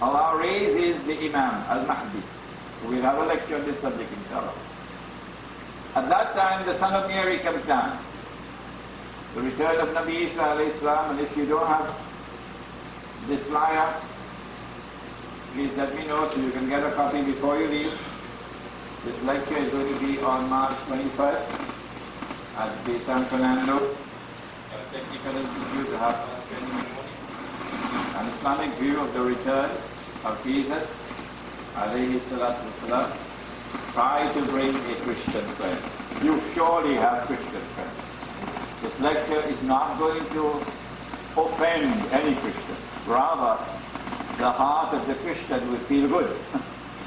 Allah raises the Imam al-Mahdi. We'll have a lecture on this subject, inshallah. At that time, the son of Mary comes down. The return of Nabi Isa alayhi salam, and if you don't have this flyer, please let me know so you can get a copy before you leave. This lecture is going to be on March 21st at the San Fernando Technical Institute, half past 10 in the morning. An Islamic view of the return of Jesus alayhi salatu wasalam. Try to bring a Christian friend. You surely have Christian friends. This lecture is not going to offend any Christian. Rather, the heart of the Christian will feel good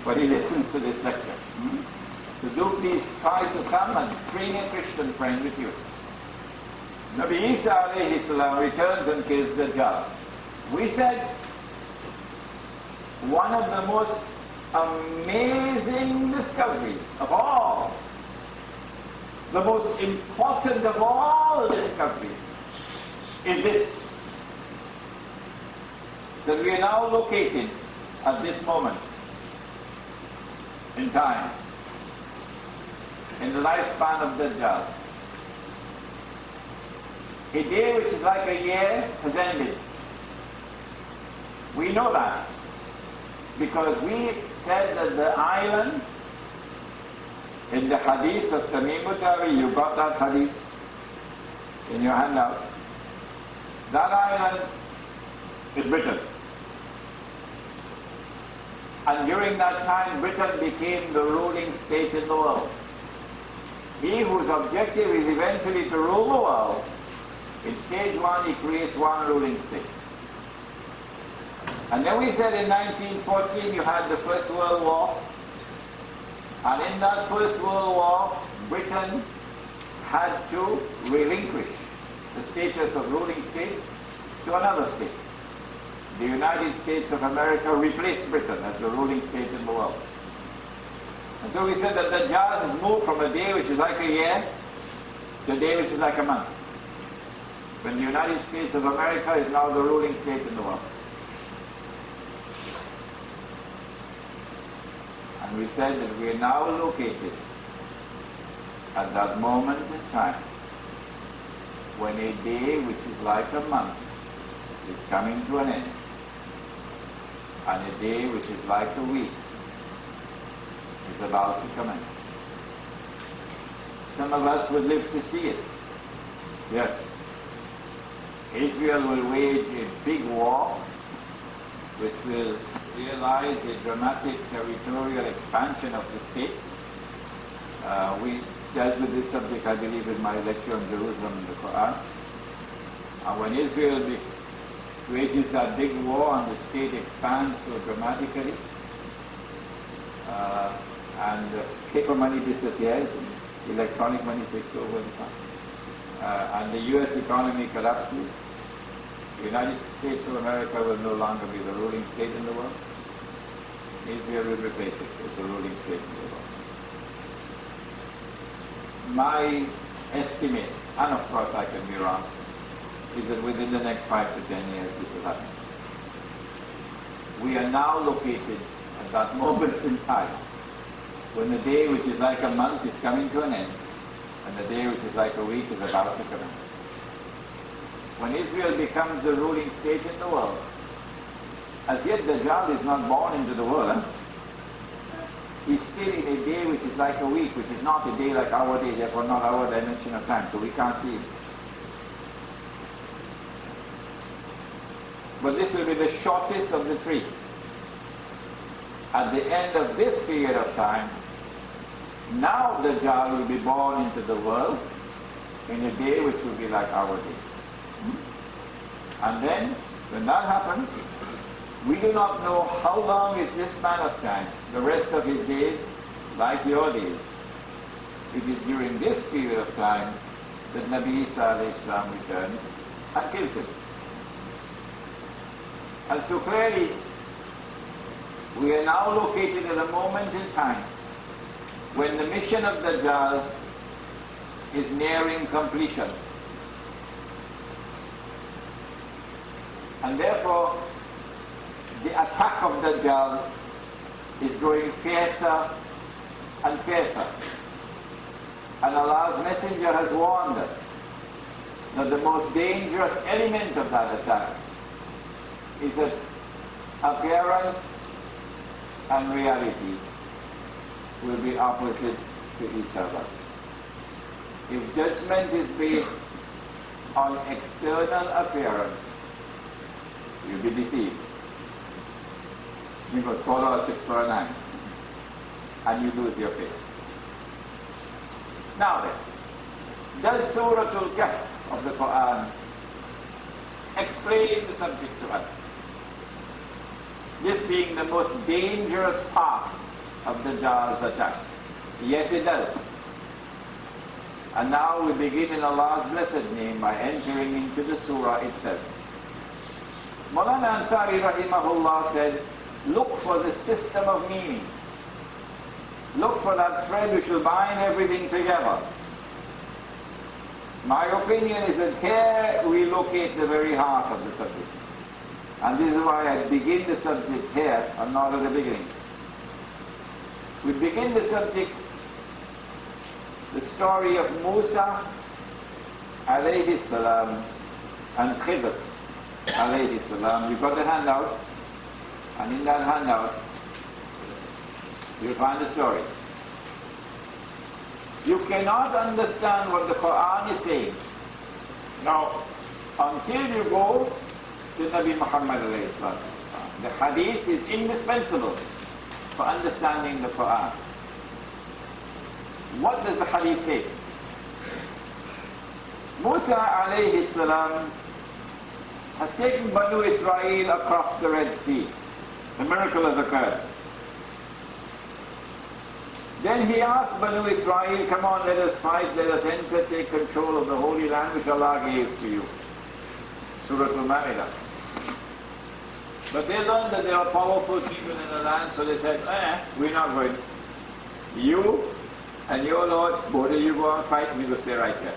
when he listens to this lecture. So do please try to come and bring a Christian friend with you. Nabi Isa alayhi salam returns and kills Dajjal. We said one of the most amazing discoveries of all, the most important of all discoveries, is this: that we are now located at this moment in time, in the lifespan of Dajjal. A day which is like a year has ended. We know that because we said that the island in the hadith of Tema, you got that hadith in your handout. That island is Britain. And during that time, Britain became the ruling state in the world. He whose objective is eventually to rule the world, in stage one he creates one ruling state. And then we said in 1914 you had the First World War, and in that First World War Britain had to relinquish the status of ruling state to another state. The United States of America replaced Britain as the ruling state in the world. And so we said that the Dajjal has moved from a day which is like a year to a day which is like a month, when the United States of America is now the ruling state in the world. And we said that we are now located at that moment in time when a day which is like a month is coming to an end, and a day which is like a week is about to commence. Some of us will live to see it. Yes. Israel will wage a big war which will realize a dramatic territorial expansion of the state. We dealt with this subject, I believe, in my lecture on Jerusalem and the Quran. And when Israel wages that big war and the state expands so dramatically, and paper money disappears, and electronic money takes over the time, and the U.S. economy collapses, the United States of America will no longer be the ruling state in the world. Israel will replace it as the ruling state in the world. My estimate, and of course I can be wrong, is that within the next 5 to 10 years this will happen. We are now located at that moment in time when the day which is like a month is coming to an end, and the day which is like a week is about to commence. When Israel becomes the ruling state in the world, as yet Dajjal is not born into the world. He's still in a day which is like a week, which is not a day like our day, therefore not our dimension of time, so we can't see it. But this will be the shortest of the three. At the end of this period of time, now Dajjal will be born into the world in a day which will be like our day. And then, when that happens, we do not know how long is this span of time, the rest of his days, like your days. It is during this period of time that Nabi Isa alayhi salam returns and kills him. And so clearly, we are now located at a moment in time when the mission of Dajjal is nearing completion. And therefore, the attack of Dajjal is growing fiercer and fiercer. And Allah's Messenger has warned us that the most dangerous element of that attack is that appearance and reality will be opposite to each other. If judgment is based on external appearance, you'll be deceived. You go swallow a 6 for a 9 and you lose your faith. Now then, does Sura Kehf of the Quran explain the subject to us? This being the most dangerous part of the Dajjal's attack. Yes, it does. And now we begin in Allah's blessed name by entering into the surah itself. Maulana Ansari rahimahullah said, look for the system of meaning. Look for that thread which will bind everything together. My opinion is that here we locate the very heart of the subject. And this is why I begin the subject here and not at the beginning. We begin the subject, the story of Musa alayhi salam and Khidr alayhi salam. You've got the handout, and in that handout you'll find the story. You cannot understand what the Quran is saying now until you go to Nabi Muhammad alayhi salam. The hadith is indispensable for understanding the Quran. What does the hadith say? Musa alayhi salam has taken Banu Israel across the Red Sea. The miracle has occurred. Then he asked Banu Israel, come on, let us fight, let us enter, take control of the Holy Land which Allah gave to you. Surah Al-Ma'idah. But they learned that there are powerful people in the land, so they said, we're not going. You and your Lord, both of you go and fight, we will stay right here.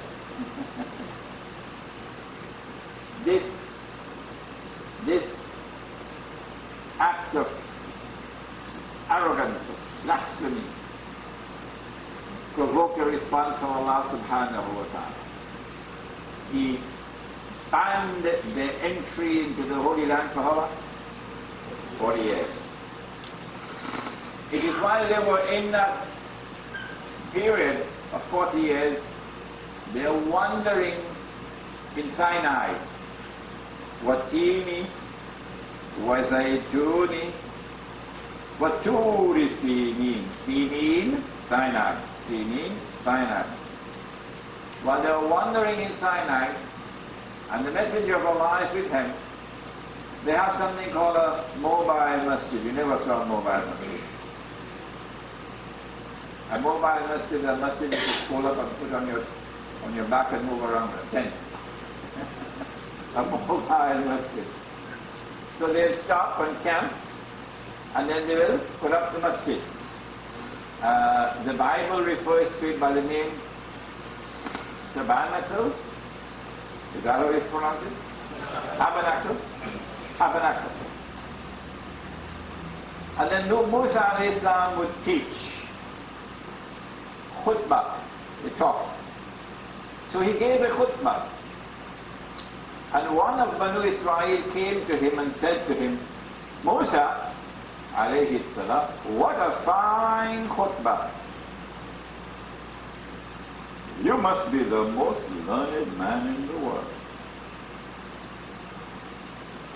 This act of arrogance, of blasphemy, provoked a response from Allah subhanahu wa ta'ala. He banned their entry into the Holy Land for how long? 40 years. It is while they were in that period of 40 years, they are wandering in Sinai. Watini, Wazaituni, Waturi Sinin. Sinin, Sinai. Sinin, Sinai. While they were wandering in Sinai, and the Messenger of Allah is with them, they have something called a mobile masjid. You never saw a mobile masjid. A mobile masjid is a masjid you can pull up and put on your back and move around a tent. A mobile masjid. So they'll stop and camp, and then they will put up the masjid. The Bible refers to it by the name tabernacle. Is that how it's pronounced? Tabernacle. Tabernacle. And then Musa alayhi salam would teach khutbah, the talk. So he gave a khutbah. And one of Banu Israel came to him and said to him, Musa alayhi salam, what a fine khutbah. You must be the most learned man in the world.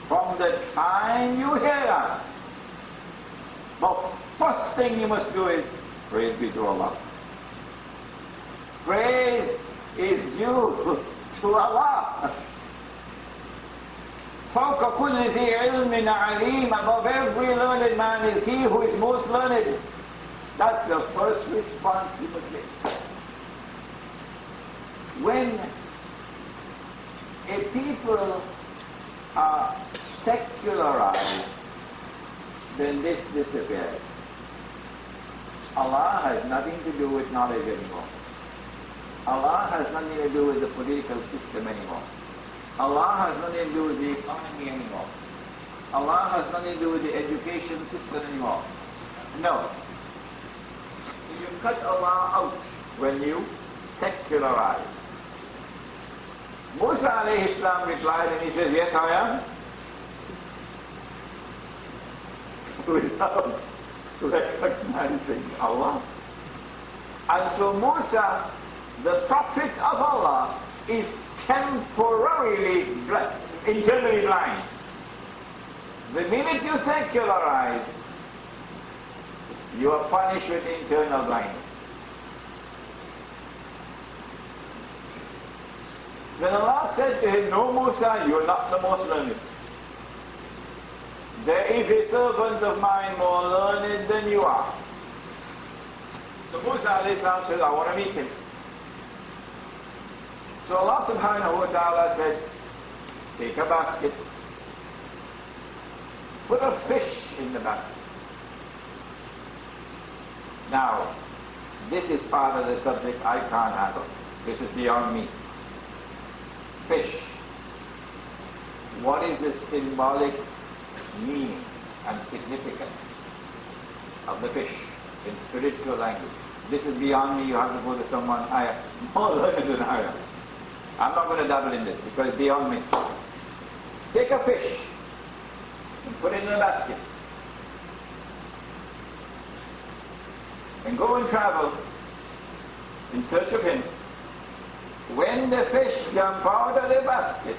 From the time you hear that, the first thing you must do is praise be to Allah. Praise is due to Allah. فوق كل ذي علم عليم, above every learned man is he who is most learned. That's the first response you must make. When a people are secularized, then this disappears. Allah has nothing to do with knowledge anymore. Allah has nothing to do with the political system anymore. Allah has nothing to do with the economy anymore. Allah has nothing to do with the education system anymore. No. So you cut Allah out when you secularize. Musa alayhi salam replied and he says, yes I am. Without recognizing Allah. And so Musa, the prophet of Allah, is temporarily internally blind. The minute you secularize, you are punished with internal blindness. Then Allah said to him, no Musa, you are not the most learned. There is a servant of mine more learned than you are. So Musa alayhi salam said, I want to meet him. So Allah subhanahu wa ta'ala said, take a basket, put a fish in the basket. Now, this is part of the subject I can't handle. This is beyond me. Fish. What is the symbolic meaning and significance of the fish in spiritual language? This is beyond me. You have to go to someone higher, more learned than I am. I'm not going to dabble in this because it's beyond me. Take a fish and put it in a basket and go and travel in search of him. When the fish jump out of the basket,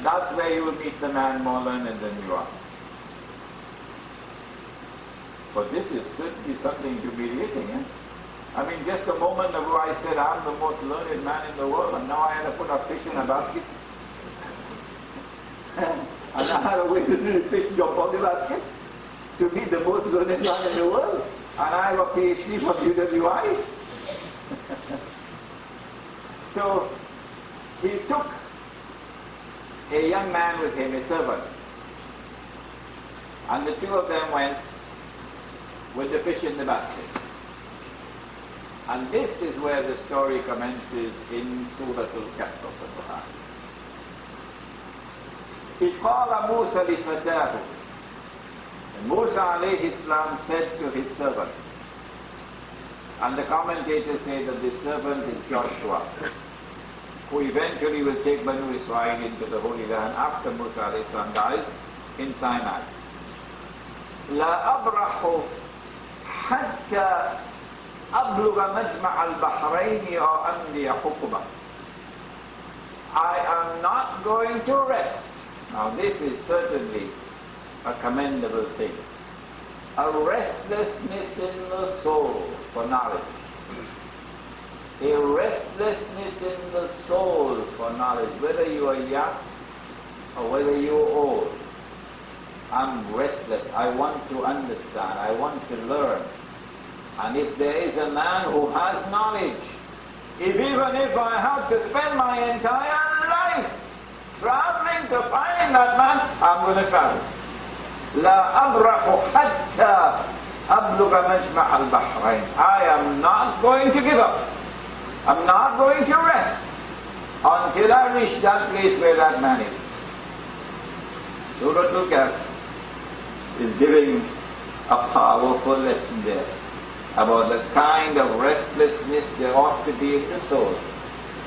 that's where you will meet the man more learned than you are. But this is certainly something humiliating. Eh? I mean, just a moment ago I said I'm the most learned man in the world, and now I had to put a fish in a basket. And I had to wait till the fish jump out the basket to be the most learned man in the world. And I have a PhD from UWI. So he took a young man with him, a servant, and the two of them went with the fish in the basket. And this is where the story commences in Sura Kehf of the Quran. إِذْ قَالَ مُوسَى لِفَتَاهُ, and Musa alayhi salam said to his servant, and the commentators say that this servant is Joshua, who eventually will take Banu Israel into the Holy Land after Musa alayhi salam dies in Sinai. لا أبرح حتى أبلغ مجمع البحرين أو أمضي حقبة. I am not going to rest. Now this is certainly a commendable thing. A restlessness in the soul for knowledge. A restlessness in the soul for knowledge. Whether you are young or whether you are old. I'm restless. I want to understand. I want to learn. And if there is a man who has knowledge, even if I have to spend my entire life traveling to find that man, I'm going to travel. لا أبرح حتى أبلغ مجمع البحرين. I am not going to give up. I'm not going to rest until I reach that place where that man is. Sura Kehf is giving a powerful lesson there about the kind of restlessness there ought to be in the soul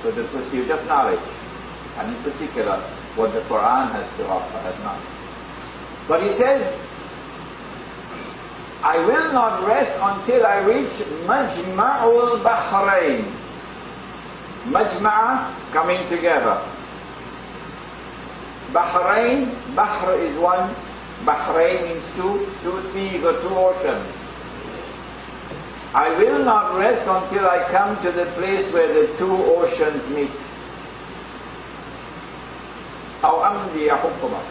for the pursuit of knowledge, and in particular what the Quran has to offer as knowledge. But he says, I will not rest until I reach Majma'ul Bahrain. Majma' coming together. Bahrain, Bahr is one, Bahrain means two seas or two oceans. I will not rest until I come to the place where the two oceans meet. أو أمضي حقبة.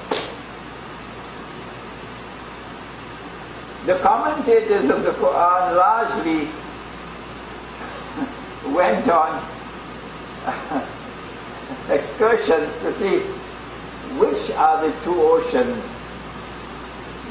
The commentators of the Quran largely went on excursions to see which are the two oceans